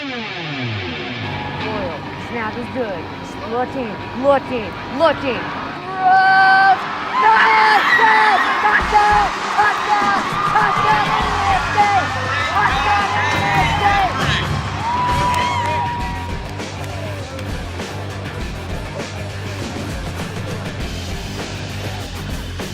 Boyle, snap is good. Looking. Throws! Touchdown!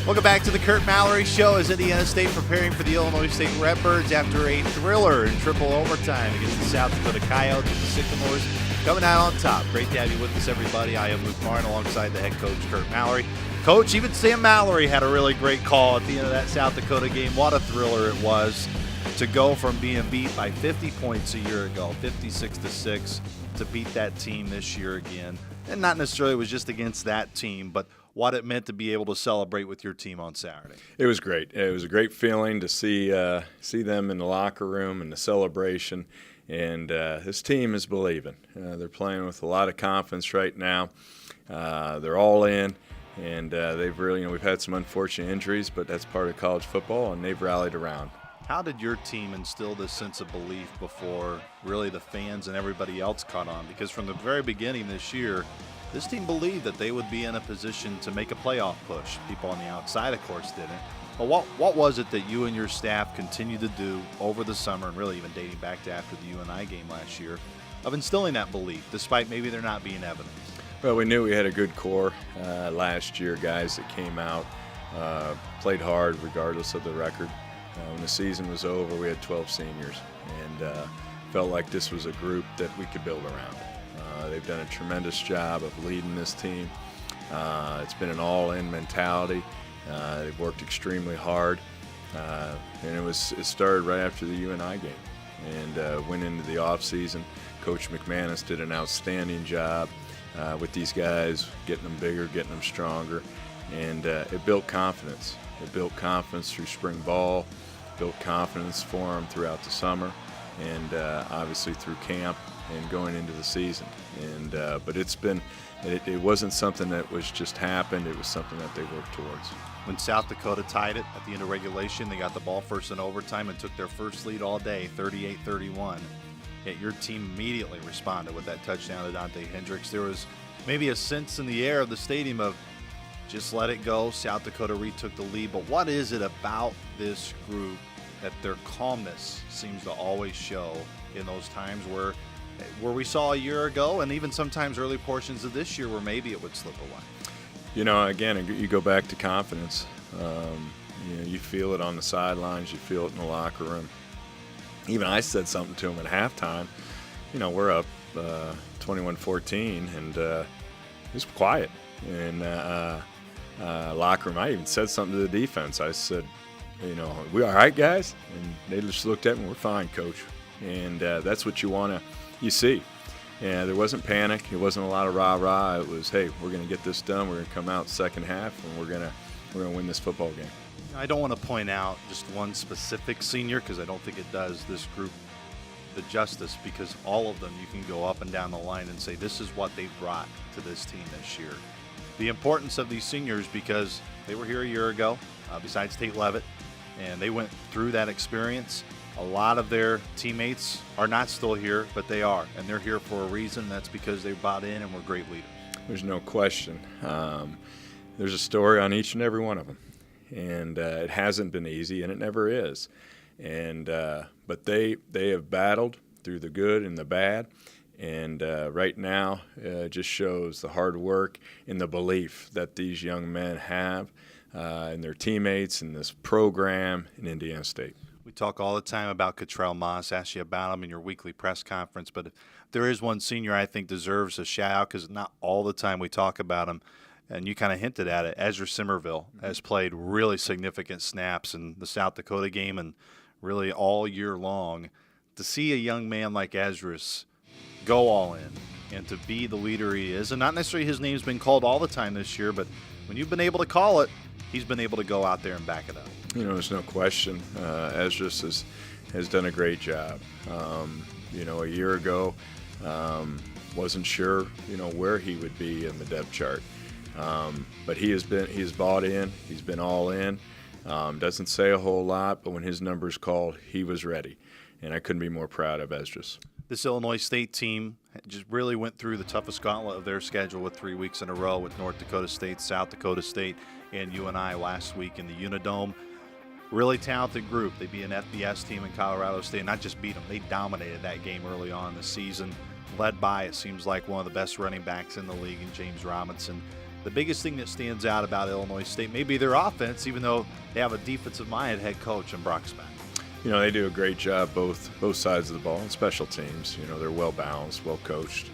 Welcome back to the Curt Mallory Show as Indiana State preparing for the Illinois State Redbirds after a thriller in triple overtime against the South Dakota Coyotes with the Sycamores coming out on top. Great to have you with us, everybody. I am Luke Martin alongside the head coach, Curt Mallory. Coach, even Sam Mallory had a really great call at the end of that South Dakota game. What a thriller it was to go from being beat by 50 points a year ago, 56-6, to beat that team this year again. And not necessarily it was just against that team, but what it meant to be able to celebrate with your team on Saturday. It was great. It was a great feeling to see them in the locker room and the celebration. And this team is believing. They're playing with a lot of confidence right now. They're all in, and they've really, we've had some unfortunate injuries, but that's part of college football, and they've rallied around. How did your team instill this sense of belief before really the fans and everybody else caught on? Because from the very beginning this year, this team believed that they would be in a position to make a playoff push. People on the outside, of course, didn't. But what was it that you and your staff continued to do over the summer, and really even dating back to after the UNI game last year, of instilling that belief, despite maybe there not being evidence? Well, we knew we had a good core last year, guys that came out, played hard regardless of the record. When the season was over, we had 12 seniors, and felt like this was a group that we could build around. They've done a tremendous job of leading this team. It's been an all-in mentality. They've worked extremely hard, and it started right after the UNI game, and went into the off-season. Coach McManus did an outstanding job with these guys, getting them bigger, getting them stronger, and it built confidence. It built confidence through spring ball, built confidence for them throughout the summer, and obviously through camp and going into the season. And but it wasn't something that was just happened. It was something that they worked towards. When South Dakota tied it at the end of regulation, they got the ball first in overtime and took their first lead all day, 38-31. Yet your team immediately responded with that touchdown to Dante Hendricks. There was maybe a sense in the air of the stadium of just let it go. South Dakota retook the lead. But what is it about this group that their calmness seems to always show in those times where we saw a year ago, and even sometimes early portions of this year where maybe it would slip away? Again, you go back to confidence. You feel it on the sidelines. You feel it in the locker room. Even I said something to them at halftime. We're up 21-14, and it was quiet. And locker room, I even said something to the defense. I said, we all right, guys? And they just looked at me, we're fine, coach. And that's what you see. And there wasn't panic. It wasn't a lot of rah-rah. It was, hey, we're going to get this done. We're going to come out second half, and we're going to win this football game. I don't want to point out just one specific senior because I don't think it does this group the justice, because all of them you can go up and down the line and say this is what they brought to this team this year. The importance of these seniors, because they were here a year ago, besides Tate Leavitt, and they went through that experience. A lot of their teammates are not still here, but they are, and they're here for a reason. That's because they bought in and were great leaders. There's no question. There's a story on each and every one of them, and it hasn't been easy, and it never is. And but they have battled through the good and the bad, and right now it just shows the hard work and the belief that these young men have in their teammates in this program in Indiana State. We talk all the time about Cottrell Moss, ask you about him in your weekly press conference, but if there is one senior I think deserves a shout-out, because not all the time we talk about him, and you kind of hinted at it, Ezra Somerville has played really significant snaps in the South Dakota game and really all year long. To see a young man like Ezra's go all in and to be the leader he is, and not necessarily his name's been called all the time this year, but when you've been able to call it, he's been able to go out there and back it up. There's no question. Ezra has done a great job. A year ago, wasn't sure, where he would be in the depth chart. But he's bought in. He's been all in. Doesn't say a whole lot, but when his number's called, he was ready. And I couldn't be more proud of Ezra. This Illinois State team just really went through the toughest gauntlet of their schedule with 3 weeks in a row with North Dakota State, South Dakota State, and UNI last week in the Unidome. Really talented group. They beat an FBS team in Colorado State. Not just beat them, they dominated that game early on in the season, led by, it seems like, one of the best running backs in the league in James Robinson. The biggest thing that stands out about Illinois State may be their offense, even though they have a defensive-minded head coach in Brock Spack. You know, they do a great job both sides of the ball and special teams. You know, they're well balanced, well coached.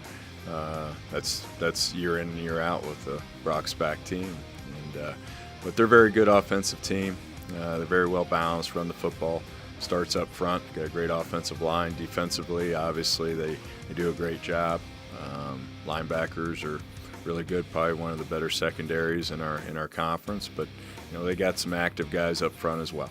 That's year in and year out with the Brock Spack team. But they're a very good offensive team. They're very well balanced, run the football, starts up front, got a great offensive line. Defensively, obviously, they do a great job. Linebackers are really good, probably one of the better secondaries in our conference. But, you know, they got some active guys up front as well.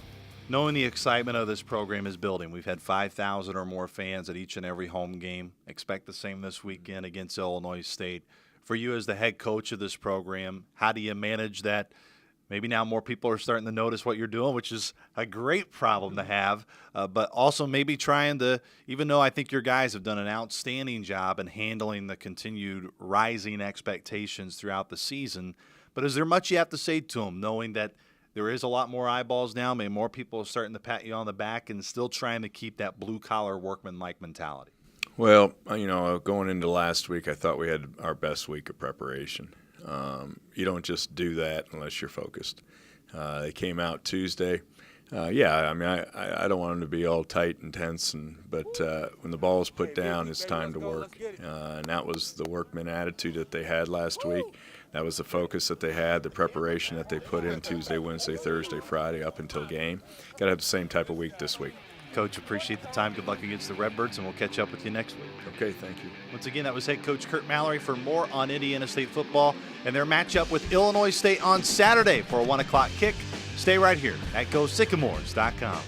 Knowing the excitement of this program is building, we've had 5,000 or more fans at each and every home game. Expect the same this weekend against Illinois State. For you as the head coach of this program, how do you manage that? Maybe now more people are starting to notice what you're doing, which is a great problem to have, but also maybe trying to, even though I think your guys have done an outstanding job in handling the continued rising expectations throughout the season, but is there much you have to say to them, knowing that there is a lot more eyeballs now, maybe more people are starting to pat you on the back and still trying to keep that blue-collar workman-like mentality? Well, you know, going into last week, I thought we had our best week of preparation. You don't just do that unless you're focused. They came out Tuesday. I mean, I don't want them to be all tight and tense, but when the ball is put down, it's time to work. And that was the workman attitude that they had last week. That was the focus that they had, the preparation that they put in Tuesday, Wednesday, Thursday, Friday up until game. Got to have the same type of week this week. Coach, appreciate the time. Good luck against the Redbirds, and we'll catch up with you next week. Okay, thank you. Once again, that was head coach Curt Mallory. For more on Indiana State football and their matchup with Illinois State on Saturday for a 1 o'clock kick, stay right here at GoSycamores.com.